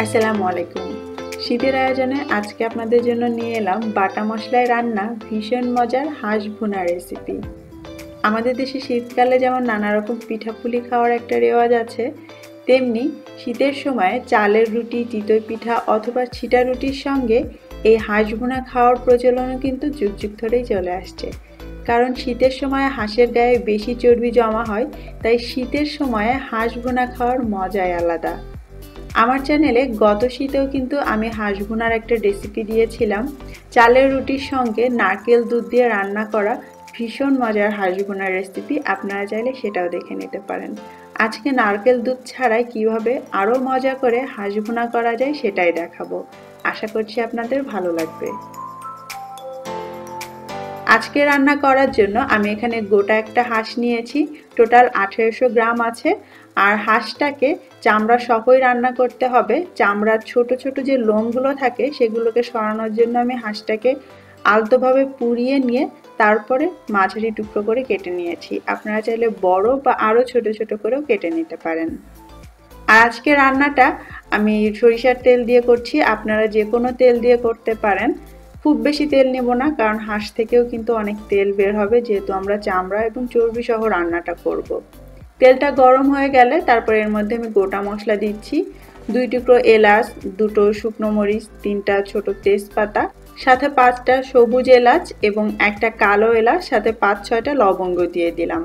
আসসালামু আলাইকুম। শীতের আয়োজনে আজকে আপনাদের জন্য নিয়ে এলাম বাটা মশলায় রান্না ভীষণ মজার হাঁস ভুনা রেসিপি। আমাদের দেশে শীতকালে যেমন নানা রকম পিঠাপুলি খাওয়ার একটা রেওয়াজ আছে, তেমনি শীতের সময় চালের রুটি, চিতই পিঠা অথবা ছিটা রুটির সঙ্গে এই হাঁস ভুনা খাওয়ার প্রচলনও কিন্তু যুগ যুগ ধরেই চলে আসছে। কারণ শীতের সময় হাঁসের গায়ে বেশি চর্বি জমা হয়, তাই শীতের সময়ে হাঁস ভুনা খাওয়ার মজাই আলাদা। আমার চ্যানেলে গত শীতেও কিন্তু আমি হাঁস ভুনার একটা রেসিপি দিয়েছিলাম, চালের রুটির সঙ্গে নারকেল দুধ দিয়ে রান্না করা ভীষণ মজার হাঁস ভুনার রেসিপি। আপনারা চাইলে সেটাও দেখে নিতে পারেন। আজকে নারকেল দুধ ছাড়াই কিভাবে আরও মজা করে হাঁস ভুনা করা যায় সেটাই দেখাবো। আশা করছি আপনাদের ভালো লাগবে। আজকে রান্না করার জন্য আমি এখানে গোটা একটা হাঁস নিয়েছি, টোটাল 1800 গ্রাম আছে। আর হাঁসটাকে চামড়া সহই রান্না করতে হবে। চামড়ার ছোট ছোট যে লোমগুলো থাকে সেগুলোকে সরানোর জন্য আমি হাঁসটাকে আলতোভাবে পুড়িয়ে নিয়ে তারপরে মাঝারি টুকরো করে কেটে নিয়েছি। আপনারা চাইলে বড় বা আরও ছোট ছোট করেও কেটে নিতে পারেন। আর আজকে রান্নাটা আমি সরিষার তেল দিয়ে করছি, আপনারা যে কোনো তেল দিয়ে করতে পারেন। খুব বেশি তেল নেব না, কারণ হাঁস থেকেও কিন্তু অনেক তেল বের হবে, যেহেতু আমরা চামড়া এবং চর্বি সহ রান্নাটা করব। তেলটা গরম হয়ে গেলে তারপর এর মধ্যে আমি গোটা মশলা দিচ্ছি। 2 টুকরো এলাচ, 2টো শুকনো মরিচ, 3টা ছোট তেজপাতা, সাথে 5টা সবুজ এলাচ এবং একটা কালো এলাচ, সাথে 5-6টা লবঙ্গ দিয়ে দিলাম।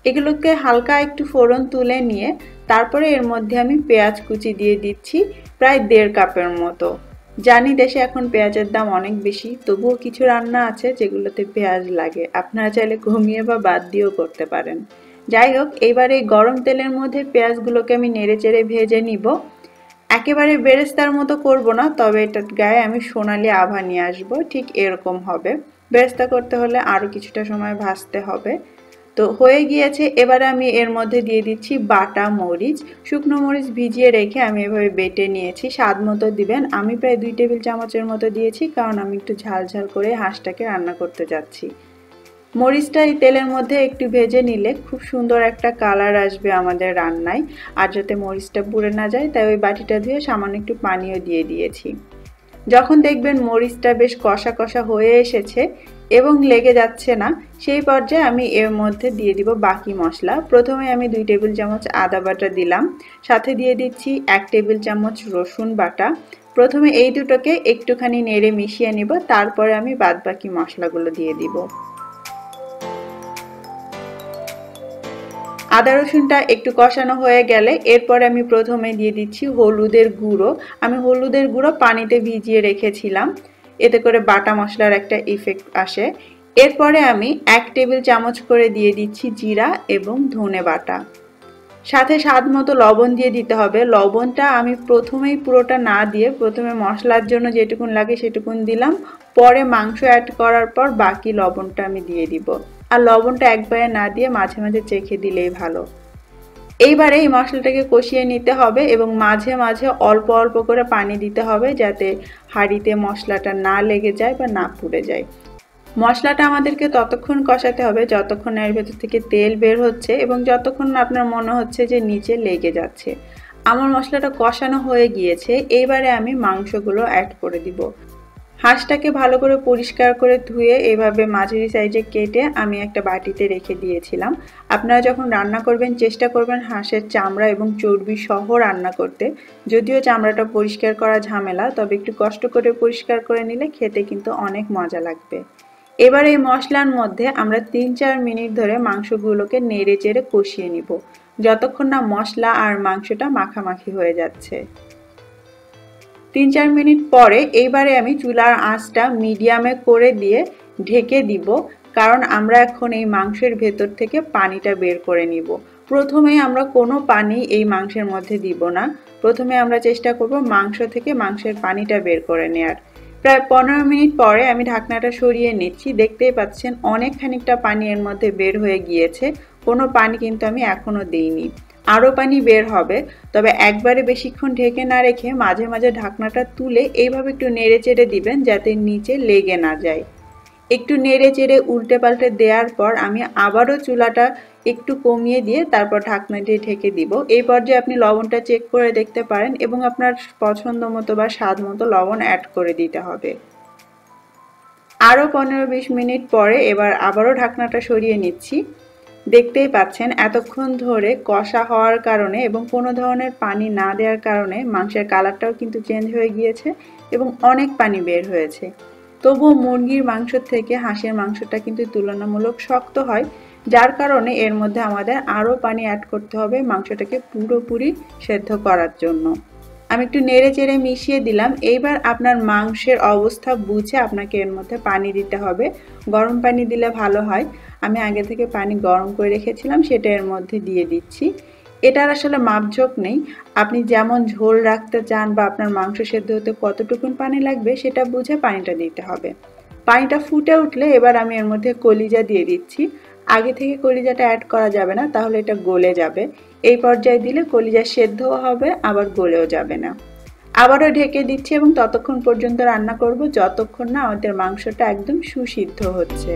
এগুলোকে হালকা একটু ফোড়ন তুলে নিয়ে তারপরে এর মধ্যে আমি পেঁয়াজ কুচি দিয়ে দিচ্ছি, প্রায় 1.5 কাপের মতো। জানি দেশে এখন পেঁয়াজের দাম অনেক বেশি, তবুও কিছু রান্না আছে যেগুলোতে পেঁয়াজ লাগে। আপনারা চাইলে কমিয়ে বা বাদ দিয়েও করতে পারেন। যাই হোক, এইবার এই গরম তেলের মধ্যে পেঁয়াজগুলোকে আমি নেড়ে চেড়ে ভেজে নিব। একেবারে বেরেস্তার মতো করব না, তবে এটার গায়ে আমি সোনালি আভা নিয়ে আসবো, ঠিক এরকম হবে। বেরেস্তা করতে হলে আরও কিছুটা সময় ভাজতে হবে। তো হয়ে গিয়েছে। এবারে আমি এর মধ্যে দিয়ে দিচ্ছি বাটা মরিচ। শুকনো মরিচ ভিজিয়ে রেখে আমি এভাবে বেটে নিয়েছি, স্বাদ মতো দিবেন। আমি প্রায় 2 টেবিল চামচের মতো দিয়েছি, কারণ আমি একটু ঝাল ঝাল করে হাঁসটাকে রান্না করতে যাচ্ছি। মরিচটা এই তেলের মধ্যে একটু ভেজে নিলে খুব সুন্দর একটা কালার আসবে আমাদের রান্নায়। আর যাতে মরিচটা পুড়ে না যায়, তাই ওই বাটিটা ধুয়ে সামান্য একটু পানিও দিয়ে দিয়েছি। যখন দেখবেন মরিচটা বেশ কষা কষা হয়ে এসেছে এবং লেগে যাচ্ছে না, সেই পর্যায়ে আমি এর মধ্যে দিয়ে দিব বাকি মশলা। প্রথমে আমি 2 টেবিল চামচ আদা বাটা দিলাম, সাথে দিয়ে দিচ্ছি 1 টেবিল চামচ রসুন বাটা। প্রথমে এই দুটোকে একটুখানি নেড়ে মিশিয়ে নিব, তারপরে আমি বাদবাকি মশলাগুলো দিয়ে দিব। আদা রসুনটা একটু কষানো হয়ে গেলে এরপরে আমি প্রথমে দিয়ে দিচ্ছি হলুদের গুঁড়ো। আমি হলুদের গুঁড়ো পানিতে ভিজিয়ে রেখেছিলাম, এতে করে বাটা মশলার একটা ইফেক্ট আসে। এরপরে আমি 1 টেবিল চামচ করে দিয়ে দিচ্ছি জিরা এবং ধনে বাটা, সাথে স্বাদ মতো লবণ দিয়ে দিতে হবে। লবণটা আমি প্রথমেই পুরোটা না দিয়ে প্রথমে মশলার জন্য যেটুকুন লাগে সেটুকুন দিলাম, পরে মাংস অ্যাড করার পর বাকি লবণটা আমি দিয়ে দিব। আর লবণটা একবারে না দিয়ে মাঝে মাঝে চেখে দিলেই ভালো। এইবারে এই মশলাটাকে কষিয়ে নিতে হবে এবং মাঝে মাঝে অল্প অল্প করে পানি দিতে হবে, যাতে হাঁড়িতে মশলাটা না লেগে যায় বা না পুড়ে যায়। মশলাটা আমাদেরকে ততক্ষণ কষাতে হবে যতক্ষণ এর ভেতর থেকে তেল বের হচ্ছে এবং যতক্ষণ আপনার মনে হচ্ছে যে নিচে লেগে যাচ্ছে। আমার মশলাটা কষানো হয়ে গিয়েছে, এইবারে আমি মাংসগুলো অ্যাড করে দিব। হাঁসটাকে ভালো করে পরিষ্কার করে ধুয়ে এভাবে মাঝারি সাইজে কেটে আমি একটা বাটিতে রেখে দিয়েছিলাম। আপনারা যখন রান্না করবেন চেষ্টা করবেন হাঁসের চামড়া এবং চর্বি সহ রান্না করতে। যদিও চামড়াটা পরিষ্কার করা ঝামেলা, তবে একটু কষ্ট করে পরিষ্কার করে নিলে খেতে কিন্তু অনেক মজা লাগবে। এবার এই মশলার মধ্যে আমরা 3-4 মিনিট ধরে মাংসগুলোকে নেড়ে চেড়ে কষিয়ে নিব, যতক্ষণ না মশলা আর মাংসটা মাখামাখি হয়ে যাচ্ছে। 3-4 মিনিট পরে এইবারে আমি চুলার আঁচটা মিডিয়ামে করে দিয়ে ঢেকে দিব, কারণ আমরা এখন এই মাংসের ভেতর থেকে পানিটা বের করে নিব। প্রথমে আমরা কোনো পানি এই মাংসের মধ্যে দিব না, প্রথমে আমরা চেষ্টা করব মাংস থেকে মাংসের পানিটা বের করে নেওয়ার। প্রায় 15 মিনিট পরে আমি ঢাকনাটা সরিয়ে নিচ্ছি। দেখতেই পাচ্ছেন অনেক খানিকটা পানি এর মধ্যে বের হয়ে গিয়েছে, কোনো পানি কিন্তু আমি এখনো দেইনি। আরও পানি বের হবে, তবে একবারে বেশিক্ষণ ঢেকে না রেখে মাঝে মাঝে ঢাকনাটা তুলে এইভাবে একটু নেড়ে চেড়ে দিবেন, যাতে নিচে লেগে না যায়। একটু নেড়ে চেড়ে উল্টে পাল্টে দেওয়ার পর আমি আবারও চুলাটা একটু কমিয়ে দিয়ে তারপর ঢাকনা দিয়ে ঢেকে দিব। এই পর্যায়ে আপনি লবণটা চেক করে দেখতে পারেন এবং আপনার পছন্দ মতো বা স্বাদ মতো লবণ অ্যাড করে দিতে হবে। আরও 15-20 মিনিট পরে এবার আবারও ঢাকনাটা সরিয়ে নিচ্ছি। দেখতেই পাচ্ছেন এতক্ষণ ধরে কষা হওয়ার কারণে এবং কোনো ধরনের পানি না দেওয়ার কারণে মাংসের কালারটাও কিন্তু চেঞ্জ হয়ে গিয়েছে এবং অনেক পানি বের হয়েছে। তবুও মুরগির মাংস থেকে হাঁসের মাংসটা কিন্তু তুলনামূলক শক্ত হয়, যার কারণে এর মধ্যে আমাদের আরও পানি অ্যাড করতে হবে মাংসটাকে পুরোপুরি সেদ্ধ করার জন্য। আমি একটু নেড়ে চেড়ে মিশিয়ে দিলাম। এইবার আপনার মাংসের অবস্থা বুঝে আপনাকে এর মধ্যে পানি দিতে হবে। গরম পানি দিলে ভালো হয়। আমি আগে থেকে পানি গরম করে রেখেছিলাম, সেটা এর মধ্যে দিয়ে দিচ্ছি। এটার আসলে মাপঝোঁক নেই, আপনি যেমন ঝোল রাখতে চান বা আপনার মাংস সেদ্ধ হতে কতটুকুন পানি লাগবে সেটা বুঝে পানিটা দিতে হবে। পানিটা ফুটে উঠলে এবার আমি এর মধ্যে কলিজা দিয়ে দিচ্ছি। আগে থেকে কলিজাটা অ্যাড করা যাবে না, তাহলে এটা গলে যাবে। এই পর্যায়ে দিলে কলিজা সেদ্ধও হবে আবার গলেও যাবে না। আবারও ঢেকে দিচ্ছি এবং ততক্ষণ পর্যন্ত রান্না করব যতক্ষণ না আমাদের মাংসটা একদম সুসিদ্ধ হচ্ছে।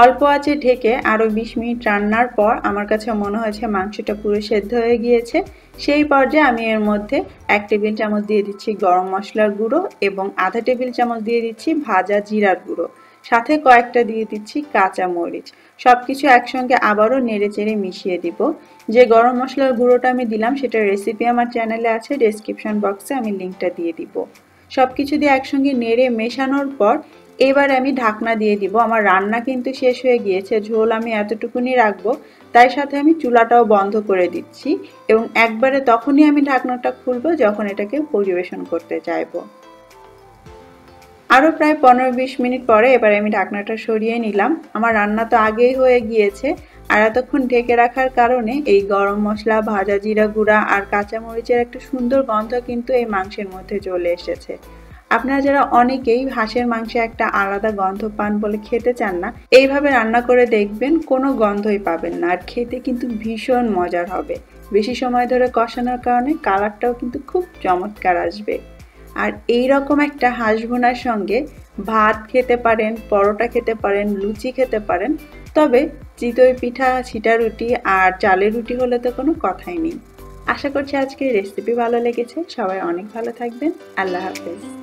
অল্প আঁচে ঢেকে আরও 20 মিনিট রান্নার পর আমার কাছে মনে হয়েছে মাংসটা পুরো সেদ্ধ হয়ে গিয়েছে। সেই পর্যায়ে আমি এর মধ্যে 1 টেবিল চামচ দিয়ে দিচ্ছি গরম মশলার গুঁড়ো এবং আধা টেবিল চামচ দিয়ে দিচ্ছি ভাজা জিরার গুঁড়ো, সাথে কয়েকটা দিয়ে দিচ্ছি কাঁচা মরিচ। সব কিছু একসঙ্গে আবারও নেড়ে চেড়ে মিশিয়ে দিব। যে গরম মশলার গুঁড়োটা আমি দিলাম সেটার রেসিপি আমার চ্যানেলে আছে, ডেসক্রিপশন বক্সে আমি লিঙ্কটা দিয়ে দিব। সব কিছু দিয়ে একসঙ্গে নেড়ে মেশানোর পর এবার আমি ঢাকনা দিয়ে দিব। আমার রান্না কিন্তু শেষ হয়ে গিয়েছে, ঝোল আমি এতটুকুনি রাখবো, তাই সাথে আমি চুলাটাও বন্ধ করে দিচ্ছি এবং একবারে তখনই আমি ঢাকনাটা খুলবো যখন এটাকে পরিবেশন করতে চাইবো। আরও প্রায় 15-20 মিনিট পরে এবার আমি ঢাকনাটা সরিয়ে নিলাম। আমার রান্না তো আগেই হয়ে গিয়েছে, আর এতক্ষণ ঢেকে রাখার কারণে এই গরম মশলা, ভাজা জিরা গুঁড়া আর কাঁচামরিচের একটা সুন্দর গন্ধ কিন্তু এই মাংসের মধ্যে চলে এসেছে। আপনারা যারা অনেকেই হাঁসের মাংসে একটা আলাদা গন্ধ পান বলে খেতে চান না, এইভাবে রান্না করে দেখবেন, কোনো গন্ধই পাবেন না আর খেতে কিন্তু ভীষণ মজার হবে। বেশি সময় ধরে কষানোর কারণে কালারটাও কিন্তু খুব চমৎকার আসবে। আর এই রকম একটা হাঁস ভুনার সঙ্গে ভাত খেতে পারেন, পরোটা খেতে পারেন, লুচি খেতে পারেন, তবে চিতই পিঠা, ছিটা রুটি আর চালের রুটি হলে তো কোনো কথাই নেই। আশা করছি আজকের রেসিপি ভালো লেগেছে। সবাই অনেক ভালো থাকবেন। আল্লাহ হাফেজ।